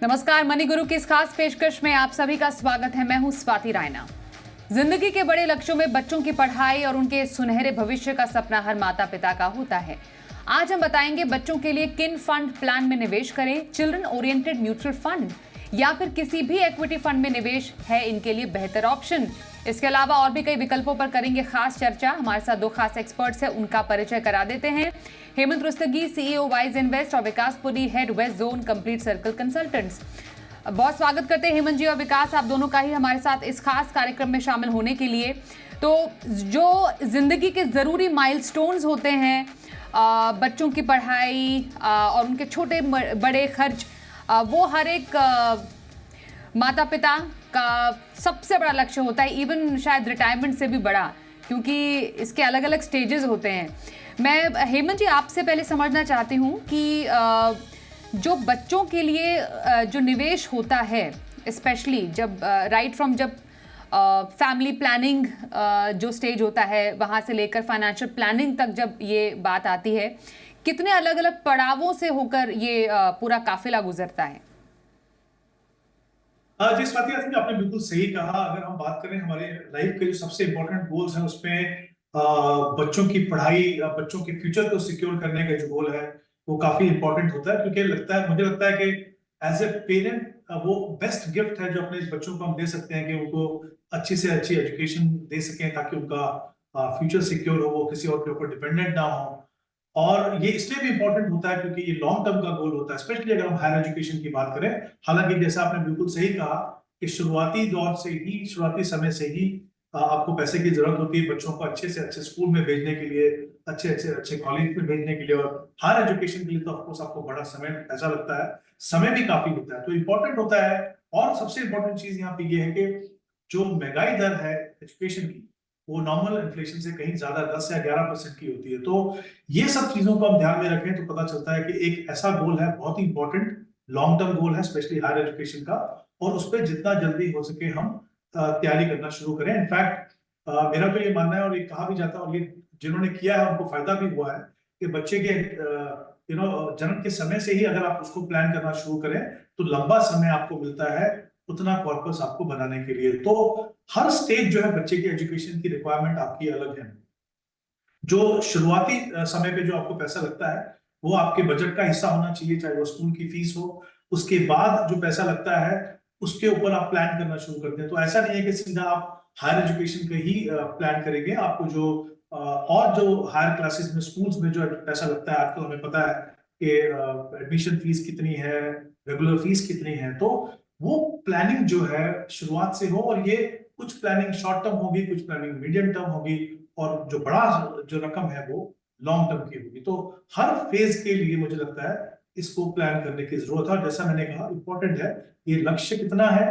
नमस्कार, मनी गुरु की इस खास पेशकश में आप सभी का स्वागत है। मैं हूं स्वाति रायना। जिंदगी के बड़े लक्ष्यों में बच्चों की पढ़ाई और उनके सुनहरे भविष्य का सपना हर माता पिता का होता है। आज हम बताएंगे बच्चों के लिए किन फंड प्लान में निवेश करें, चिल्ड्रन ओरिएंटेड म्यूचुअल फंड या फिर किसी भी इक्विटी फंड में निवेश है इनके लिए बेहतर ऑप्शन। इसके अलावा और भी कई विकल्पों पर करेंगे खास चर्चा। हमारे साथ दो खास एक्सपर्ट्स हैं, उनका परिचय करा देते हैं। Hemant Rustagi, CEO Wise Invest, और Vikas Puri, head west zone Complete Circle Consultants. बहुत स्वागत करते हैं हेमंत जी और विकास, आप दोनों का ही हमारे साथ इस खास कार्यक्रम में शामिल होने के लिए। तो जो जिंदगी के ज़रूरी माइलस्टोन्स होते हैं, बच्चों की पढ़ाई और उनके छोटे बड़े खर्च, वो हर एक माता पिता का सबसे बड़ा लक्ष्य होता है, इवन शायद रिटायरमेंट से भी बड़ा, क्योंकि इसके अलग अलग स्टेजेस होते हैं। मैं हेमंत जी आपसे पहले समझना चाहती हूँ कि जो बच्चों के लिए जो निवेश होता है, स्पेशली जब राइट फ्रॉम जब फैमिली प्लानिंग जो स्टेज होता है, वहाँ से लेकर फाइनेंशियल प्लानिंग तक जब ये बात आती है, कितने अलग अलग पड़ावों से होकर ये पूरा काफिला गुजरता है? जी स्वाति, आई थिंक आपने बिल्कुल सही कहा। अगर हम बात करें हमारे लाइफ के जो सबसे इम्पोर्टेंट गोल्स हैं, उसमें बच्चों की पढ़ाई, बच्चों के फ्यूचर को सिक्योर करने का जो गोल है वो काफी इंपॉर्टेंट होता है। क्योंकि मुझे लगता है कि एज ए पेरेंट वो बेस्ट गिफ्ट है जो अपने बच्चों को हम दे सकते हैं कि उनको अच्छी से अच्छी एजुकेशन दे सकें, ताकि उनका फ्यूचर सिक्योर हो, वो किसी और के ऊपर डिपेंडेंट ना हो। और ये इसलिए भी इंपॉर्टेंट होता है क्योंकि ये लॉन्ग टर्म का गोल होता है, स्पेशली अगर हम हायर एजुकेशन की बात करें। हालांकि जैसा आपने बिल्कुल सही कहा कि शुरुआती दौर से ही, शुरुआती समय से ही आपको पैसे की जरूरत होती है बच्चों को अच्छे से अच्छे स्कूल में भेजने के लिए, अच्छे कॉलेज में भेजने के लिए। और हायर एजुकेशन के लिए तो ऑफकोर्स आपको बड़ा समय ऐसा लगता है, समय भी काफी होता है, तो इंपॉर्टेंट होता है। और सबसे इंपॉर्टेंट चीज यहाँ पे ये है कि जो महंगाई दर है एजुकेशन की, वो नॉर्मल इन्फ्लेशन से कहीं ज्यादा 10 या 11% की होती है। तो ये सब चीजों को हम ध्यान में रखें तो पता चलता है कि एक ऐसा गोल है, बहुत ही इंपॉर्टेंट लॉन्ग टर्म गोल है, स्पेशली हायर एजुकेशन का, और उस पर जितना जल्दी हो सके हम तैयारी करना शुरू करें। इनफैक्ट मेरा तो ये मानना है, और ये कहा भी जाता है, और ये जिन्होंने किया है उनको फायदा भी हुआ है, कि बच्चे के जन्म के समय से ही अगर आप उसको प्लान करना शुरू करें तो लंबा समय आपको मिलता है उतना कॉर्पस आपको बनाने के लिए। तो हर स्टेज जो है बच्चे की एजुकेशन की रिक्वायरमेंट आपकी अलग है। जो शुरुआती समय पे जो आपको पैसा लगता है वो आपके बजट का हिस्सा होना चाहिए, चाहे वो स्कूल की फीस हो। उसके बाद जो पैसा लगता है उसके ऊपर आप प्लान करना शुरू करते हैं। तो ऐसा नहीं है कि सीधा आप हायर एजुकेशन पे ही प्लान करेंगे। आपको जो और जो हायर क्लासेस में, स्कूल्स में जो पैसा लगता है, आजकल हमें पता है कि एडमिशन फीस कितनी है, रेगुलर फीस कितनी है, तो वो प्लानिंग जो है शुरुआत से हो। और ये कुछ प्लानिंग शॉर्ट टर्म होगी, कुछ प्लानिंग मीडियम टर्म होगी, और जो बड़ा जो रकम है वो लॉन्ग टर्म की होगी। तो हर फेज के लिए मुझे लगता है इसको प्लान करने की जरूरत है। और जैसा मैंने कहा, इंपॉर्टेंट है ये लक्ष्य कितना है,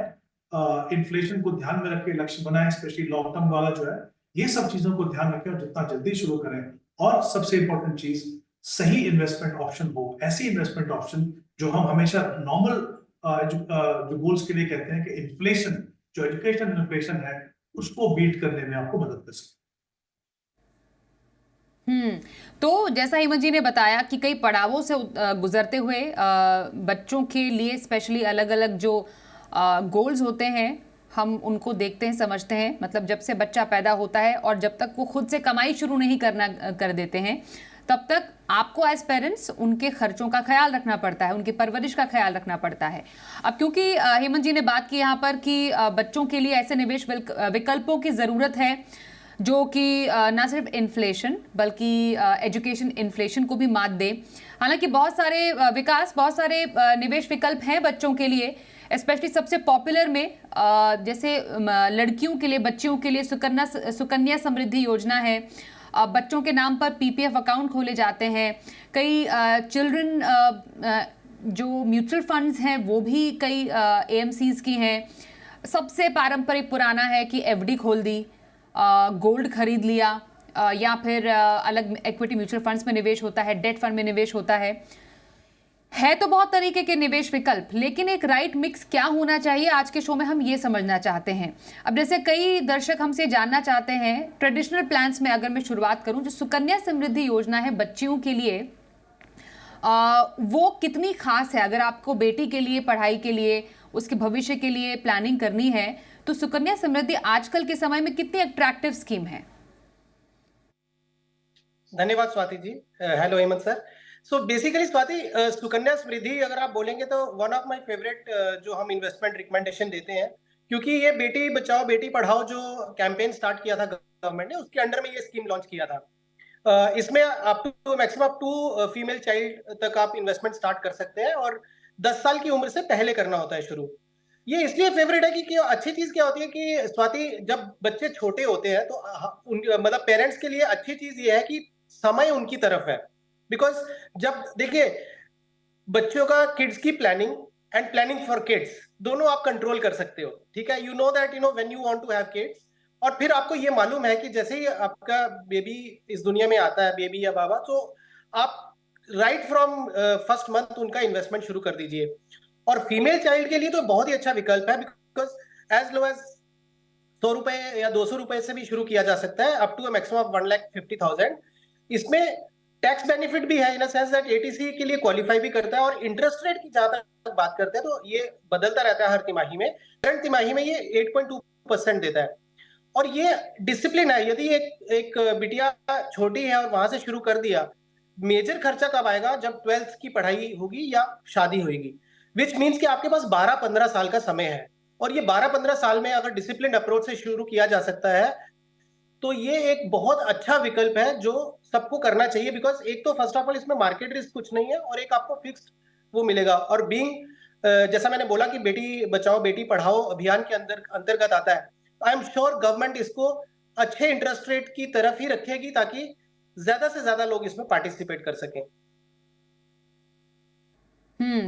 इन्फ्लेशन को ध्यान में रख के लक्ष्य बनाएं, स्पेशली लॉन्ग टर्म वाला जो है। ये सब चीजों को ध्यान रखें और जितना जल्दी शुरू करें। और सबसे इंपॉर्टेंट चीज, सही इन्वेस्टमेंट ऑप्शन हो, ऐसी इन्वेस्टमेंट ऑप्शन जो हम हमेशा नॉर्मल जो गोल्स के लिए कहते हैं कि इन्फ्लेशन, जो एजुकेशन इन्फ्लेशन है, उसको बीट करने में आपको मदद कर सकते। तो जैसा हेमंत जी ने बताया कि कई पड़ावों से गुजरते हुए बच्चों के लिए स्पेशली अलग अलग जो गोल्स होते हैं, हम उनको देखते हैं, समझते हैं। मतलब जब से बच्चा पैदा होता है और जब तक वो खुद से कमाई शुरू नहीं कर देते हैं, तब तक आपको एज पेरेंट्स उनके खर्चों का ख्याल रखना पड़ता है, उनकी परवरिश का ख्याल रखना पड़ता है। अब क्योंकि हेमंत जी ने बात की यहाँ पर कि बच्चों के लिए ऐसे निवेश विकल्पों की ज़रूरत है जो कि ना सिर्फ इन्फ्लेशन बल्कि एजुकेशन इन्फ्लेशन को भी मात दे। हालांकि बहुत सारे बहुत सारे निवेश विकल्प हैं बच्चों के लिए, स्पेशली सबसे पॉपुलर में जैसे लड़कियों के लिए, बच्चियों के लिए सुकन्या समृद्धि योजना है। बच्चों के नाम पर पीपीएफ अकाउंट खोले जाते हैं। कई चिल्ड्रन जो म्यूचुअल फंड्स हैं वो भी कई एएमसीज की हैं। सबसे पारंपरिक पुराना है कि एफडी खोल दी, गोल्ड खरीद लिया, या फिर अलग इक्विटी म्यूचुअल फंड्स में निवेश होता है, डेट फंड में निवेश होता है तो बहुत तरीके के निवेश विकल्प। लेकिन एक राइट मिक्स क्या होना चाहिए, आज के शो में हम ये समझना चाहते हैं। अब जैसे कई दर्शक हमसे जानना चाहते हैं, ट्रेडिशनल प्लान्स में अगर मैं शुरुआत करूं, जो सुकन्या समृद्धि योजना है बच्चियों के लिए, वो कितनी खास है? अगर आपको बेटी के लिए, पढ़ाई के लिए, उसके भविष्य के लिए प्लानिंग करनी है, तो सुकन्या समृद्धि आजकल के समय में कितनी अट्रैक्टिव स्कीम है? धन्यवाद Swati ji. Hello Hemant sir. So basically Swati, Sukanya Samriddhi अगर आप बोलेंगे तो वन ऑफ माय फेवरेट जो हम इन्वेस्टमेंट रिकमेंडेशन देते हैं, क्योंकि ये बेटी बचाओ बेटी पढ़ाओ जो कैंपेन स्टार्ट किया था गवर्नमेंट ने, उसके अंडर में ये स्कीम लॉन्च किया था। इसमें up to maximum up to female child तक आप इन्वेस्टमेंट स्टार्ट कर सकते हैं और 10 साल की उम्र से पहले करना होता है शुरू। ये इसलिए फेवरेट है कि अच्छी चीज क्या होती है कि स्वाति, जब बच्चे छोटे होते हैं तो मतलब पेरेंट्स के लिए अच्छी चीज ये है कि समय उनकी तरफ है। बिकॉज जब देखिए, बच्चों का किड्स की planning and planning for kids दोनों आप कंट्रोल कर सकते हो। ठीक है, you know that when you want to have kids, और फिर आपको ये मालूम है कि जैसे ही आपका बेबी इस दुनिया में आता है, बेबी या बाबा, तो आप राइट फ्रॉम फर्स्ट मंथ उनका इन्वेस्टमेंट शुरू कर दीजिए। और फीमेल चाइल्ड के लिए तो बहुत ही अच्छा विकल्प है, बिकॉज एज लो एज 100 रुपए या 200 रुपए से भी शुरू किया जा सकता है अप टू मैक्सिमम ऑफ 1,50,000। इसमें टैक्स बेनिफिट भी है इन सेंस दैट एटीसी के लिए क्वालिफाई भी करता है। और इंटरेस्ट रेट की ज्यादा बात करते हैं तो ये बदलता रहता है हर तिमाही में। करंट तिमाही में ये 8.2% देता है। और ये डिसिप्लिन है। यदि एक बिटिया छोटी है और वहां से शुरू कर दिया, मेजर खर्चा कब आएगा? जब 12th की पढ़ाई होगी या शादी होगी, विच मीन्स कि आपके पास 12-15 साल का समय है। और ये 12-15 साल में अगर डिसिप्लिन अप्रोच से शुरू किया जा सकता है तो ये एक बहुत अच्छा विकल्प है जो सबको करना चाहिए। बिकॉज एक तो फर्स्ट ऑफ ऑल इसमें मार्केट रिस्क कुछ नहीं है, और एक आपको फिक्स्ड वो मिलेगा। और जैसा मैंने बोला कि बेटी बचाओ बेटी पढ़ाओ अभियान के अंतर्गत आता है, आई एम श्योर गवर्नमेंट इसको अच्छे इंटरेस्ट रेट की तरफ ही रखेगी ताकि ज्यादा से ज्यादा लोग इसमें पार्टिसिपेट कर सकें।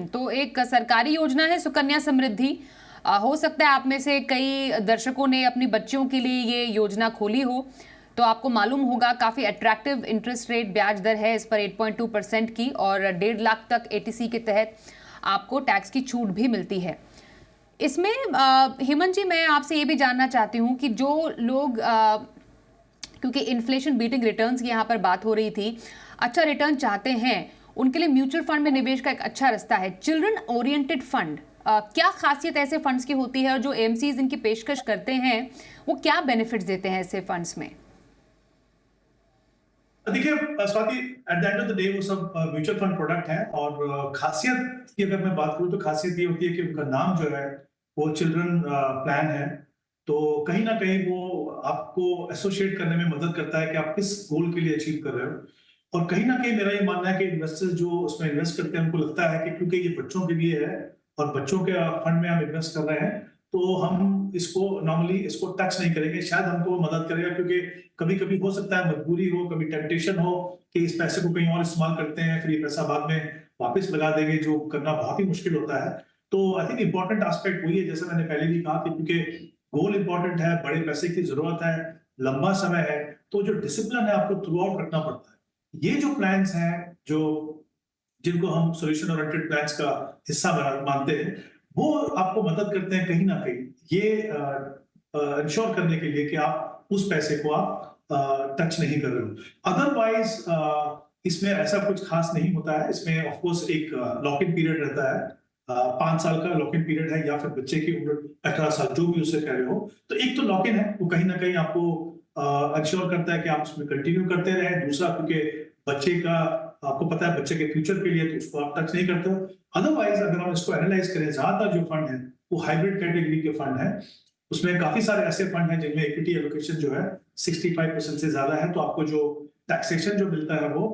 तो एक सरकारी योजना है सुकन्या समृद्धि। हो सकता है आप में से कई दर्शकों ने अपनी बच्चियों के लिए ये योजना खोली हो, तो आपको मालूम होगा काफ़ी अट्रैक्टिव इंटरेस्ट रेट ब्याज दर है इस पर 8.2% की, और 1.5 लाख तक एटीसी के तहत आपको टैक्स की छूट भी मिलती है। इसमें हेमंत जी, मैं आपसे ये भी जानना चाहती हूँ कि जो लोग क्योंकि इन्फ्लेशन बीटिंग रिटर्न्स की यहाँ पर बात हो रही थी, अच्छा रिटर्न चाहते हैं, उनके लिए म्यूचुअल फंड में निवेश का एक अच्छा रास्ता है चिल्ड्रन ओरिएंटेड फंड। क्या खासियत ऐसे फंड्स की होती है और जो एमसीज इनकी पेशकश करते हैं वो क्या बेनिफिट्स देते हैं ऐसे फंड्स में? देखिए Swati, at the end of the day वो सब म्यूचुअल फंड प्रोडक्ट है। और खासियत की अगर मैं बात करूं तो खासियत ये होती है कि उनका नाम जो है वो चिल्ड्रन प्लान है। तो कहीं ना कहीं वो आपको एसोसिएट करने में मदद करता है कि आप किस गोल के लिए अचीव कर रहे हो। और कहीं ना कहीं मेरा ये मानना है कि इन्वेस्टर्स जो उसमें इन्वेस्ट करते हैं उनको लगता है कि क्योंकि ये बच्चों के लिए है और बच्चों के फंड में हम इन्वेस्ट कर रहे हैं, तो हम इसको नॉर्मली इसको टच नहीं करेंगे। शायद हमको मदद करेगा, क्योंकि कभी कभी हो सकता है मजबूरी हो, कभी टेम्पटेशन हो कि इस पैसे को कहीं और इस्तेमाल करते हैं, फिर ये पैसा बाद में वापस लगा देंगे, जो करना बहुत ही मुश्किल होता है। तो आई थिंक इंपॉर्टेंट एस्पेक्ट वही है, जैसे मैंने पहले भी कहा कि क्योंकि गोल इंपॉर्टेंट है, बड़े पैसे की जरूरत है, लंबा समय है, तो जो डिसिप्लिन है आपको थ्रू आउट रखना पड़ता है। ये जो प्लान्स हैं जो जिनको हम सोल्यूशन ओरिएंटेड प्लान्स का हिस्सा मानते हैं, वो आपको मदद करते हैं कहीं ना कहीं ये इंश्योर करने के लिए कि आप उस पैसे को आप टच नहीं कर रहे हो। अदरवाइज इसमें ऐसा कुछ खास नहीं होता है। इसमें ऑफ कोर्स एक लॉक इन पीरियड रहता है, 5 साल का लॉक इन पीरियड है, या फिर बच्चे की उम्र 18 साल जो भी उससे कह रहे हो। तो एक तो लॉक इन है, वो कहीं ना कहीं आपको इंश्योर करता है कि आप उसमें कंटिन्यू करते रहे। दूसरा, क्योंकि बच्चे का आपको पता है बच्चे के फ्यूचर के लिए, तो उसको आप टच नहीं करते हो। अदरवाइज अगर हम इसको एनालाइज करें, ज्यादातर जो फंड है वो हाइब्रिड कैटेगरी के फंड है। उसमें काफी सारे ऐसे फंड हैं जिनमें इक्विटी एलोकेशन जो है 65% से ज्यादा है। तो आपको जो टैक्सेशन जो मिलता है वो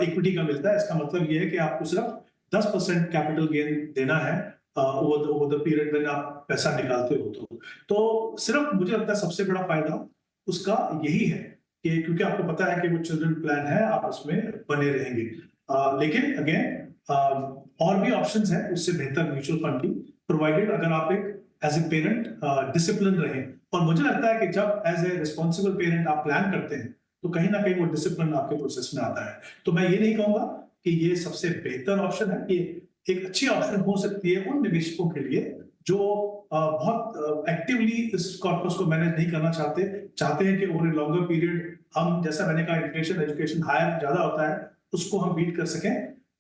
इक्विटी का मिलता है। इसका मतलब ये है कि आपको सिर्फ 10% कैपिटल गेन देना है ओवर द पीरियड में आप पैसा निकालते हो। तो सिर्फ मुझे लगता है सबसे बड़ा फायदा उसका यही है कि क्योंकि आपको पता है कि वो चिल्ड्रन प्लान है, आप उसमें बने रहेंगे। लेकिन अगेन और भी ऑप्शंस हैं उससे बेहतर म्यूचुअल फंड की, प्रोवाइडेड अगर आप एक एज ए पेरेंट डिसिप्लिन रहें। और मुझे लगता है कि जब एज ए रिस्पॉन्सिबल पेरेंट आप प्लान करते हैं तो कहीं ना कहीं वो डिसिप्लिन आपके प्रोसेस में आता है। तो मैं ये नहीं कहूंगा कि ये सबसे बेहतर ऑप्शन है, कि एक अच्छी ऑप्शन हो सकती है उन निवेशकों के लिए जो बहुत एक्टिवली इस कॉर्पस को मैनेज नहीं करना चाहते हैं कि ओवर ए लॉन्गर पीरियड हम, जैसा मैंने कहा, इन्फ्लेशन एजुकेशन हायर ज्यादा होता है, उसको हम बीट कर सकें।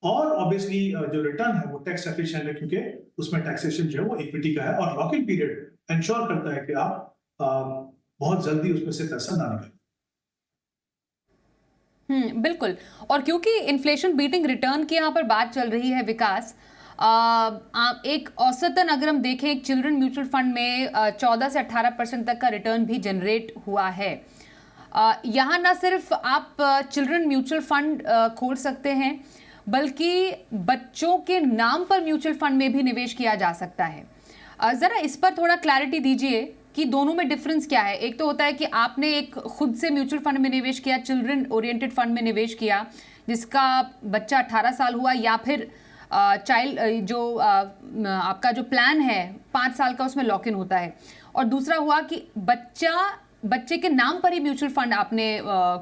और ऑब्वियसली जो रिटर्न है वो टैक्स एफिशिएंट है, क्योंकि उसमें टैक्सेशन जो है वो इक्विटी का है, और लॉक-इन पीरियड इंश्योर करता है कि आप बहुत जल्दी उसमें से पैसा ना निकालें। बिल्कुल। और क्योंकि इन्फ्लेशन बीटिंग रिटर्न की यहाँ पर बात चल रही है विकास, आप एक औसतन अगर हम देखें एक चिल्ड्रन म्यूचुअल फंड में 14 से 18% तक का रिटर्न भी जनरेट हुआ है। यहाँ ना सिर्फ आप चिल्ड्रन म्यूचुअल फंड खोल सकते हैं, बल्कि बच्चों के नाम पर म्यूचुअल फंड में भी निवेश किया जा सकता है। ज़रा इस पर थोड़ा क्लैरिटी दीजिए कि दोनों में डिफरेंस क्या है। एक तो होता है कि आपने एक खुद से म्यूचुअल फंड में निवेश किया, चिल्ड्रन ओरिएंटेड फंड में निवेश किया जिसका बच्चा 18 साल हुआ, या फिर चाइल्ड जो आपका जो प्लान है 5 साल का उसमें लॉक इन होता है, और दूसरा हुआ कि बच्चे के नाम पर ही म्यूचुअल फंड आपने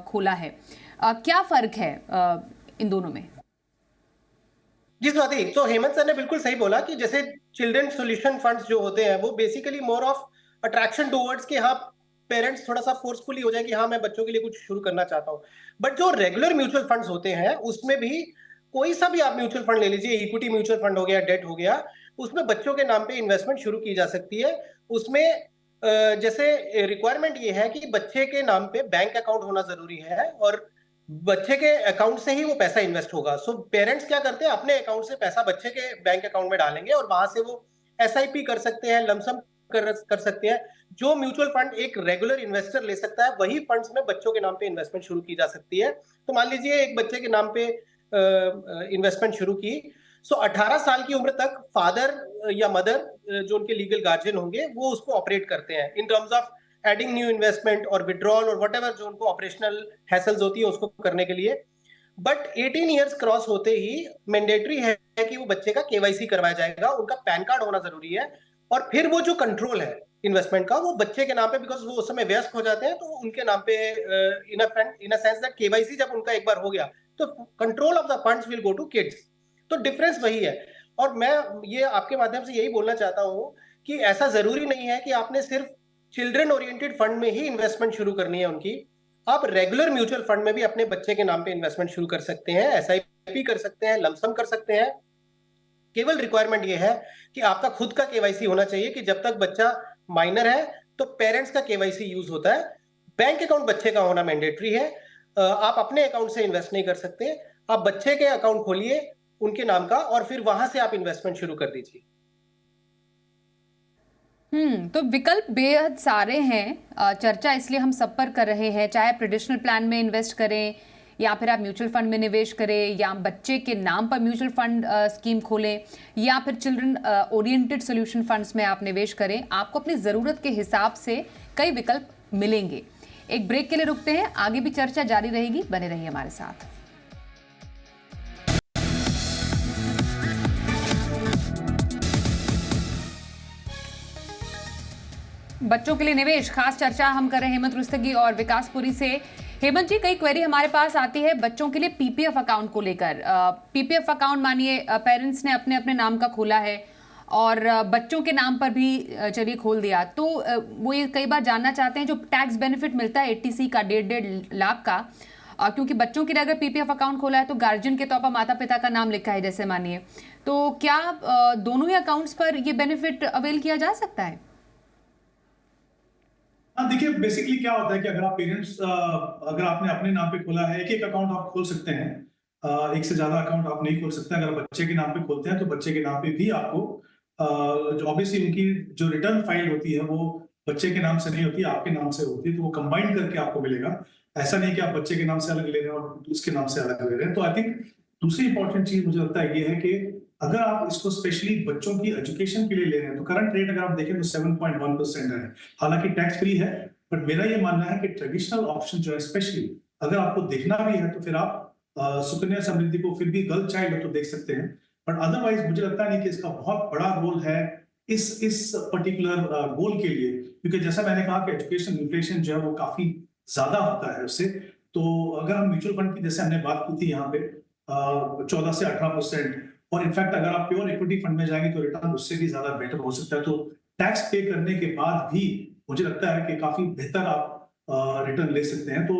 खोला है। क्या फर्क है इन दोनों में? जी स्वाति, तो हेमंत सर ने बिल्कुल सही बोला कि जैसे चिल्ड्रन सॉल्यूशन फंड्स जो होते हैं वो basically more of attraction towards कि हाँ पेरेंट्स थोड़ा सा फोर्सफुली हो जाए कि हाँ मैं बच्चों के लिए कुछ शुरू करना चाहता हूँ। बट जो रेगुलर म्यूचुअल फंड्स होते हैं उसमें भी कोई सा भी आप म्यूचुअल फंड ले लीजिए, इक्विटी म्यूचुअल फंड हो गया, डेट हो गया, उसमें बच्चों के नाम पे इन्वेस्टमेंट शुरू की जा सकती है। उसमें जैसे रिक्वायरमेंट ये है कि बच्चे के नाम पे बैंक अकाउंट होना जरूरी है और बच्चे के अकाउंट से ही वो पैसा इन्वेस्ट होगा। सो पेरेंट्स क्या करते हैं, अपने अकाउंट से पैसा बच्चे के बैंक अकाउंट में डालेंगे और वहां से वो एसआईपी कर सकते हैं, लमसम कर सकते हैं। जो म्यूचुअल फंड एक रेगुलर इन्वेस्टर ले सकता है वही फंड्स में बच्चों के नाम पे इन्वेस्टमेंट शुरू की जा सकती है। तो मान लीजिए एक बच्चे के नाम पे इन्वेस्टमेंट शुरू की, सो 18 साल की उम्र तक फादर या मदर जो उनके लीगल गार्जियन होंगे वो उसको ऑपरेट करते हैं in terms of adding new investment और विड्रॉल और व्हाटएवर जो उनको ऑपरेशनल हैसल्स होती है उसको करने के लिए। बट 18 इयर्स क्रॉस होते ही मैंडेटरी है कि वो बच्चे का केवाईसी करवाया जाएगा, उनका पैन कार्ड होना जरूरी है, और फिर वो जो कंट्रोल है इन्वेस्टमेंट का वो बच्चे के नाम पे, बिकॉज वो उस समय व्यस्त हो जाते हैं तो उनके नाम पे in a sense that KYC जब उनका एक बार हो गया तो control of the funds will go to kids. तो डिफरेंस वही है। और मैं ये आपके माध्यम से यही बोलना चाहता हूं कि ऐसा जरूरी नहीं है कि आपने सिर्फ चिल्ड्रन ओरिएंटेड फंड में ही इन्वेस्टमेंट शुरू करनी है उनकी। आप रेगुलर म्यूचुअल फंड में भी अपने बच्चे के नाम पे इन्वेस्टमेंट शुरू कर सकते हैं, एसआईपी कर सकते हैं, लमसम कर सकते हैं। केवल रिक्वायरमेंट ये है कि आपका खुद का केवाईसी होना चाहिए कि जब तक बच्चा माइनर है तो पेरेंट्स का केवाईसी यूज होता है। बैंक अकाउंट बच्चे का होना मैंडेटरी है। आप अपने अकाउंट से इन्वेस्ट नहीं कर सकते, आप बच्चे के अकाउंट खोलिए उनके नाम का और फिर वहां से आप इन्वेस्टमेंट शुरू कर दीजिए। तो विकल्प बेहद सारे हैं। चर्चा इसलिए हम सब पर कर रहे हैं, चाहे ट्रेडिशनल प्लान में इन्वेस्ट करें या फिर आप म्यूचुअल फंड में निवेश करें, या बच्चे के नाम पर म्यूचुअल फंड स्कीम खोलें, या फिर चिल्ड्रन ओरिएंटेड सोल्यूशन फंड्स में आप निवेश करें। आपको अपनी ज़रूरत के हिसाब से कई विकल्प मिलेंगे। एक ब्रेक के लिए रुकते हैं, आगे भी चर्चा जारी रहेगी, बने रहिए हमारे साथ। बच्चों के लिए निवेश, खास चर्चा हम कर रहे हैं हेमंत रुस्तगी और विकास पुरी से। हेमंत जी, कई क्वेरी हमारे पास आती है बच्चों के लिए पीपीएफ अकाउंट को लेकर। पीपीएफ अकाउंट मानिए पेरेंट्स ने अपने अपने नाम का खोला है और बच्चों के नाम पर भी चलिए खोल दिया, तो वो ये कई बार जानना चाहते हैं जो टैक्स बेनिफिट मिलता है 80C का 1.5 लाख का, क्योंकि बच्चों के लिए अगर पीपीएफ अकाउंट खोला है तो गार्जियन के तौर पर माता पिता का नाम लिखा है जैसे मानिए, तो क्या दोनों ही अकाउंट्स पर ये बेनिफिट अवेल किया जा सकता है? हाँ, देखिए बेसिकली क्या होता है कि अगर आप पेरेंट्स अगर आपने अपने नाम पे खोला है, एक अकाउंट आप खोल सकते हैं, एक से ज्यादा अकाउंट आप नहीं खोल सकते। अगर बच्चे के नाम पे खोलते हैं तो बच्चे के नाम पे भी आपको जो ऑब्वियसली उनकी जो रिटर्न फाइल होती है वो बच्चे के नाम से नहीं होती, आपके नाम से होती है, तो वो कंबाइन करके आपको मिलेगा। ऐसा नहीं कि आप बच्चे के नाम से अलग ले रहे हैं और उसके नाम से अलग ले रहे हैं। तो आई थिंक दूसरी इंपॉर्टेंट चीज मुझे लगता है ये है कि अगर आप इसको स्पेशली बच्चों की एजुकेशन के लिए ले रहे हैं तो करंट रेट अगर आप देखें तो 7.1% है, हालांकि टैक्स फ्री है। बट मेरा ये मानना है कि ट्रेडिशनल ऑप्शन जो है, स्पेशली अगर आपको देखना भी है तो फिर आप सुकन्या समृद्धि को फिर भी गर्ल चाइल्ड हो तो देख सकते हैं। बट अदरवाइज मुझे लगता नहीं कि इसका बहुत बड़ा रोल है इस पर्टिकुलर गोल के लिए, क्योंकि जैसा मैंने कहा कि एजुकेशन इन्फ्लेशन जो है वो काफी ज्यादा होता है उससे। तो अगर हम म्यूचुअल फंड की जैसे हमने बात की थी यहाँ पे 14 से 18%, और इनफैक्ट अगर आप प्योर इक्विटी फंड में जाएंगे तो रिटर्न उससे भी ज्यादा बेटर हो सकता है। तो टैक्स पे करने के बाद भी मुझे लगता है कि काफी बेहतर आप रिटर्न ले सकते हैं। तो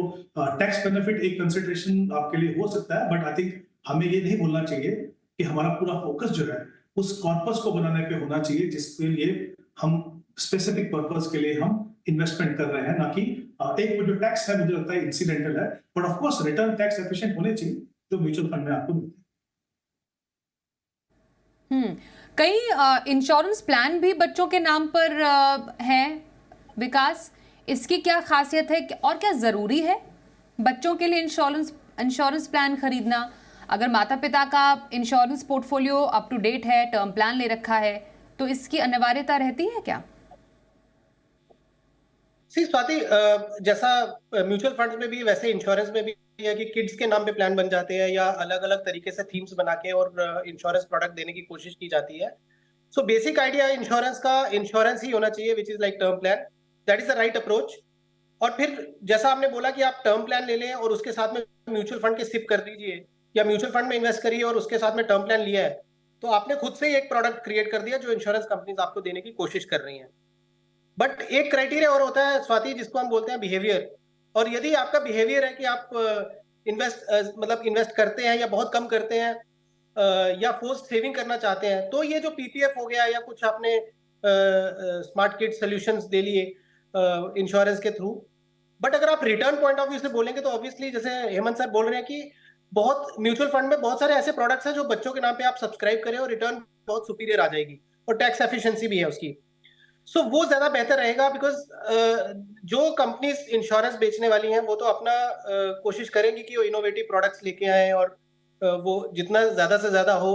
टैक्स बेनिफिट एक कंसिडरेशन आपके लिए हो सकता है, बट आई थिंक हमें ये नहीं भूलना चाहिए कि हमारा पूरा फोकस जो है उस कॉर्पस को बनाने पे होना चाहिए जिसके लिए हम स्पेसिफिक पर्पस के लिए हम इन्वेस्टमेंट कर रहे हैं, ना कि एक जो टैक्स है मुझे लगता है इंसिडेंटल है, but of course return tax efficient होने चाहिए जो म्यूचुअल फंड में आपको मिलते हम्म। कई इंश्योरेंस प्लान भी बच्चों के नाम पर है विकास, इसकी क्या खासियत है और क्या जरूरी है बच्चों के लिए इंश्योरेंस प्लान खरीदना? अगर माता पिता का insurance portfolio up to date है, टर्म प्लान ले रखा है, तो इसकी अनिवार्यता रहती है क्या? सी स्वाति, जैसा म्यूचुअल फंड्स में भी वैसे इंश्योरेंस में भी है कि किड्स के नाम पे प्लान बन जाते हैं या अलग अलग तरीके से थीम्स बना के और इंश्योरेंस प्रोडक्ट देने की कोशिश की जाती है। सो बेसिक आइडिया इंश्योरेंस का इंश्योरेंस ही होना चाहिए which is like term plan, that is the right approach. और फिर जैसा आपने बोला कि आप टर्म प्लान ले लें और उसके साथ में म्यूचुअल फंड के सिप कर दीजिए या म्यूचुअल फंड में इन्वेस्ट करिए और उसके साथ में टर्म प्लान लिया है, तो आपने खुद से ही एक प्रोडक्ट क्रिएट कर दिया जो इंश्योरेंस कंपनीज आपको देने की कोशिश कर रही हैं। बट एक क्राइटेरिया और होता है स्वाति, जिसको हम बोलते हैं बिहेवियर। और यदि आपका बिहेवियर है कि आप इन्वेस्ट करते हैं या बहुत कम करते हैं या फोर्स सेविंग करना चाहते हैं, तो ये जो पीपीएफ हो गया या कुछ आपने स्मार्ट किड सॉल्यूशंस दे लिए इंश्योरेंस के थ्रू। बट अगर आप रिटर्न पॉइंट ऑफ व्यू से बोलेंगे तो ऑब्वियसली जैसे हेमंत सर बोल रहे हैं कि बहुत म्यूचुअल फंड में बहुत सारे ऐसे प्रोडक्ट्स हैं जो बच्चों के नाम पे आप सब्सक्राइब करें और रिटर्न बहुत सुपीरियर आ जाएगी और टैक्स एफिशिएंसी भी है उसकी। सो वो ज्यादा बेहतर रहेगा बिकॉज जो कंपनीज इंश्योरेंस बेचने वाली हैं वो तो अपना कोशिश करेंगी कि वो इनोवेटिव प्रोडक्ट्स लेके आए और वो जितना ज्यादा से ज्यादा हो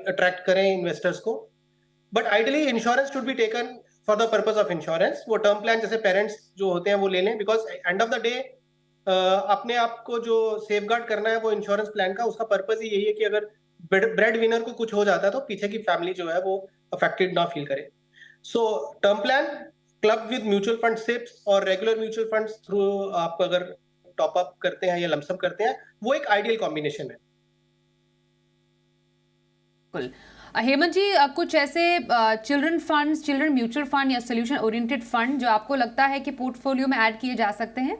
अट्रैक्ट करें इन्वेस्टर्स को। But ideally insurance should be taken for the purpose of insurance. वो टर्म प्लान जैसे पेरेंट्स जो होते हैं वो ले लें, because end of the day अपने आप को जो सेफगार्ड करना है वो इंश्योरेंस प्लान का, उसका पर्पस ही यही है कि अगर ब्रेड विनर को कुछ हो जाता है तो पीछे की फैमिली जो है वो अफेक्टेड ना फील करे। So term plan club with mutual fund SIPs और रेगुलर म्यूचुअल फंड्स थ्रू आप अगर टॉप अप करते हैं या लमसम करते हैं, वो एक आइडियल कॉम्बिनेशन है। बिल्कुल। हेमंत जी, कुछ ऐसे children funds, children mutual fund या सोल्यूशन ओरिएंटेड फंड जो आपको लगता है कि पोर्टफोलियो में ऐड किए जा सकते हैं?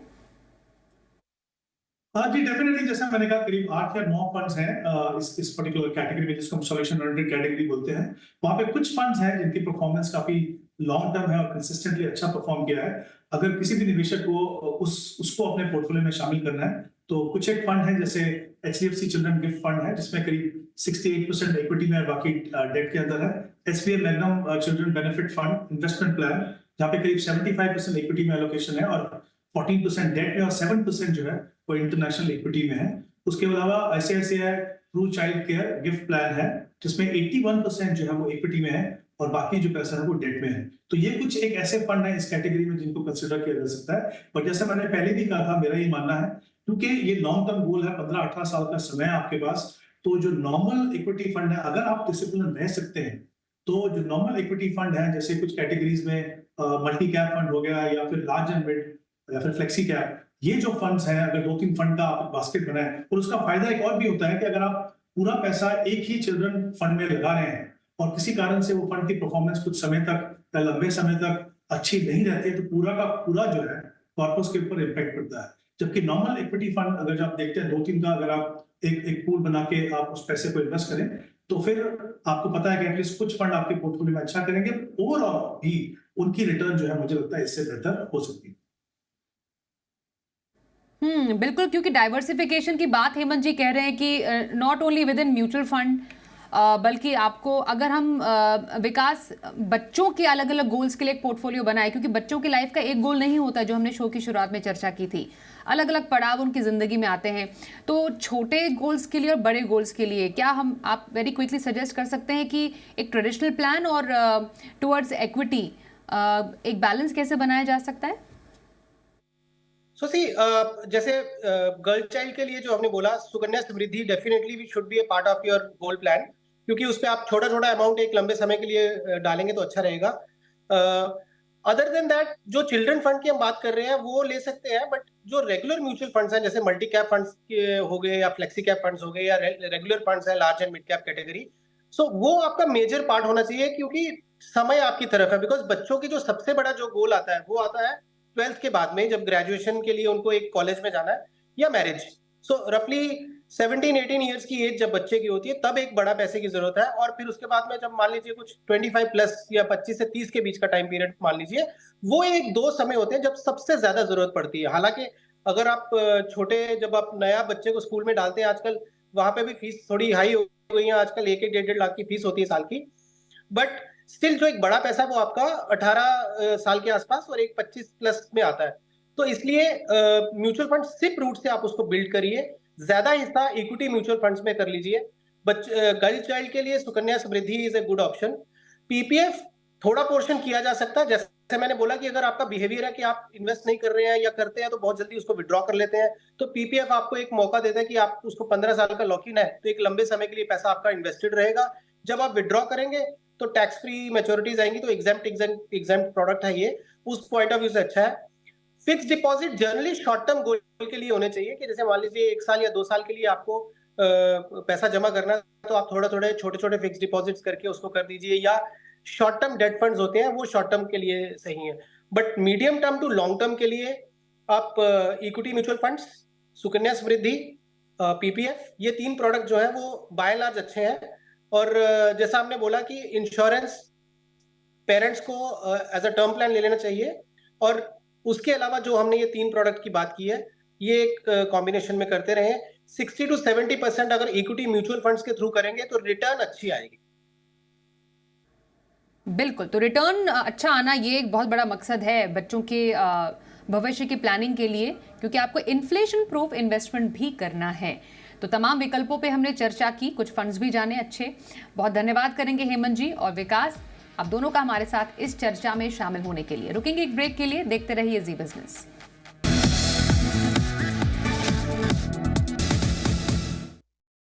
हाँ जी, डेफिनेटली। जैसा मैंने कहा करीब 8 या 9 फंड्स हैं इस पर्टिकुलर कैटेगरी में जिसको हम सॉल्यूशन ओरिएंटेड कैटेगरी बोलते हैं। वहाँ पे कुछ फंड्स हैं जिनकी परफॉर्मेंस काफी लॉन्ग टर्म है और कंसिस्टेंटली अच्छा परफॉर्म किया है। अगर किसी भी निवेशक को उसको अपने पोर्टफोलियो में शामिल करना है तो कुछ एक फंड है जैसे HDFC चिल्ड्रन गिफ्ट फंड है जिसमें करीब 68% इक्विटी में बाकी डेट के अंदर है। SBI magnum children benefit fund investment plan जहाँ पे करीब 75% इक्विटी में एलोकेशन है और 14% डेट में और 7% जो है वो इंटरनेशनल इक्विटी में है। उसके अलावा ICICI true child care gift plan है जिसमें 81% जो है वो इक्विटी में है और बाकी जो पैसा है वो डेट में है। तो ये कुछ एक ऐसे फंड है इस कैटेगरी में जिनको कंसिडर किया जा सकता है। पर जैसे मैंने पहले भी कहा था, मेरा ये मानना है क्योंकि ये लॉन्ग टर्म गोल है, 15-18 साल का समय है आपके पास, तो जो नॉर्मल इक्विटी फंड है अगर आप डिसिप्लिन रह सकते हैं तो जो नॉर्मल इक्विटी फंड है जैसे कुछ कैटेगरीज में मल्टी कैप फंड हो गया या फिर लार्ज एंड मिड या फिर फ्लेक्सी कैप, ये जो फंड्स हैं अगर 2-3 फंड का आप बास्केट बनाए, और उसका फायदा एक और भी होता है कि अगर आप पूरा पैसा एक ही चिल्ड्रन फंड में लगा रहे हैं और किसी कारण से वो फंड की परफॉर्मेंस कुछ समय तक या लंबे समय तक अच्छी नहीं रहती है तो पूरा का पूरा जो है कॉर्पस के ऊपर इम्पैक्ट पड़ता है। जबकि नॉर्मल इक्विटी फंड अगर जो आप देखते हैं 2-3 का अगर आप एक पूल बना के आप उस पैसे को इन्वेस्ट करें तो फिर आपको पता है कि एटलीस्ट कुछ फंड आपके पोर्टफोलियो में अच्छा करेंगे, ओवरऑल भी उनकी रिटर्न जो है मुझे लगता है इससे बेहतर हो सकती है। बिल्कुल, क्योंकि डाइवर्सिफिकेशन की बात हेमंत जी कह रहे हैं कि not only with in mutual fund बल्कि आपको अगर हम विकास बच्चों के अलग अलग गोल्स के लिए एक पोर्टफोलियो बनाए, क्योंकि बच्चों की लाइफ का एक गोल नहीं होता जो हमने शो की शुरुआत में चर्चा की थी, अलग अलग पड़ाव उनकी ज़िंदगी में आते हैं। तो छोटे गोल्स के लिए और बड़े गोल्स के लिए क्या आप वेरी क्विकली सजेस्ट कर सकते हैं कि एक ट्रेडिशनल प्लान और टुवर्ड्स इक्विटी एक बैलेंस कैसे बनाया जा सकता है? सो सी जैसे गर्ल चाइल्ड के लिए जो हमने बोला Sukanya Samriddhi definitely we should be a part of your goal plan, क्योंकि उस पर आप छोटा छोटा अमाउंट एक लंबे समय के लिए डालेंगे तो अच्छा रहेगा। अदर देन दैट जो चिल्ड्रन फंड की हम बात कर रहे हैं वो ले सकते हैं, बट जो रेगुलर म्यूचुअल फंड्स हैं जैसे मल्टी कैप फंड्स हो गए या फ्लेक्सी कैप फंड्स हो गए या रेगुलर फंड्स हैं large and mid cap category, so वो आपका मेजर पार्ट होना चाहिए, क्योंकि समय आपकी तरफ है। बिकॉज बच्चों की जो सबसे बड़ा जो गोल आता है वो आता है 12th के बाद में, जब ग्रेजुएशन के लिए उनको एक कॉलेज में जाना है या मैरिज। सो रफली 17-18 ईयर्स की एज जब बच्चे की होती है तब एक बड़ा पैसे की जरूरत है, और फिर उसके बाद में जब मान लीजिए कुछ 25 प्लस या 25 से 30 के बीच का टाइम पीरियड मान लीजिए, वो एक दो समय होते हैं जब सबसे ज्यादा जरूरत पड़ती है। हालांकि अगर आप छोटे, जब आप नया बच्चे को स्कूल में डालते हैं आजकल, वहां पे भी फीस थोड़ी हाई हो गई है, आजकल 1-1, 1.5 लाख की फीस होती है साल की। बट स्टिल जो एक बड़ा पैसा वो आपका 18 साल के आसपास और एक 25 प्लस में आता है। तो इसलिए म्यूचुअल फंड सिप रूट से आप उसको बिल्ड करिए, ज्यादा हिस्सा इक्विटी म्यूचुअल फंड्स में कर लीजिए। गर्ल चाइल्ड के लिए Sukanya Samriddhi is a good option. PPF थोड़ा पोर्शन किया जा सकता है, जैसे मैंने बोला कि अगर आपका बिहेवियर है कि आप इन्वेस्ट नहीं कर रहे हैं या करते हैं तो बहुत जल्दी उसको विड्रॉ कर लेते हैं, तो पीपीएफ आपको एक मौका देता है कि आप उसको 15 साल का लॉक इन है, तो एक लंबे समय के लिए पैसा आपका इन्वेस्टेड रहेगा। जब आप विड्रॉ करेंगे तो टैक्स फ्री मैच्योरिटीज आएंगी, तो एग्जेम्प्ट प्रोडक्ट है ये, उस पॉइंट ऑफ व्यू से अच्छा है। Fix deposit generally short term goal के लिए होने चाहिए, कि जैसे मान लीजिए 1 साल या 2 साल के लिए आपको पैसा जमा करना है, तो आप थोड़े थोड़े छोटे छोटे फिक्स डिपॉजिट्स करके उसको कर दीजिए, या शॉर्ट टर्म डेट फंड्स होते हैं वो शॉर्ट टर्म के लिए सही है। But medium term to long term के लिए आप equity mutual funds, Sukanya Samriddhi, PPF, ये 3 प्रोडक्ट जो है वो बाय एंड लार्ज अच्छे हैं। और जैसा आपने बोला कि इंश्योरेंस पेरेंट्स को एज अ टर्म प्लान ले लेना चाहिए, और उसके अलावा जो हमने ये 3 प्रोडक्ट की बात की है, ये एक कॉम्बिनेशन में करते रहे। 60 to 70% अगर इक्विटी म्यूचुअल फंड्स के थ्रू करेंगे तो रिटर्न अच्छी आएगी। बिल्कुल, तो रिटर्न अच्छा आना ये एक बहुत बड़ा मकसद है बच्चों के भविष्य की प्लानिंग के लिए, क्योंकि आपको इन्फ्लेशन प्रूफ इन्वेस्टमेंट भी करना है। तो तमाम विकल्पों पे हमने चर्चा की, कुछ फंड्स भी जाने अच्छे। बहुत धन्यवाद करेंगे हेमंत जी और विकास, आप दोनों का हमारे साथ इस चर्चा में शामिल होने के लिए। रुकेंगे एक ब्रेक के लिए, देखते रहिए जी बिजनेस।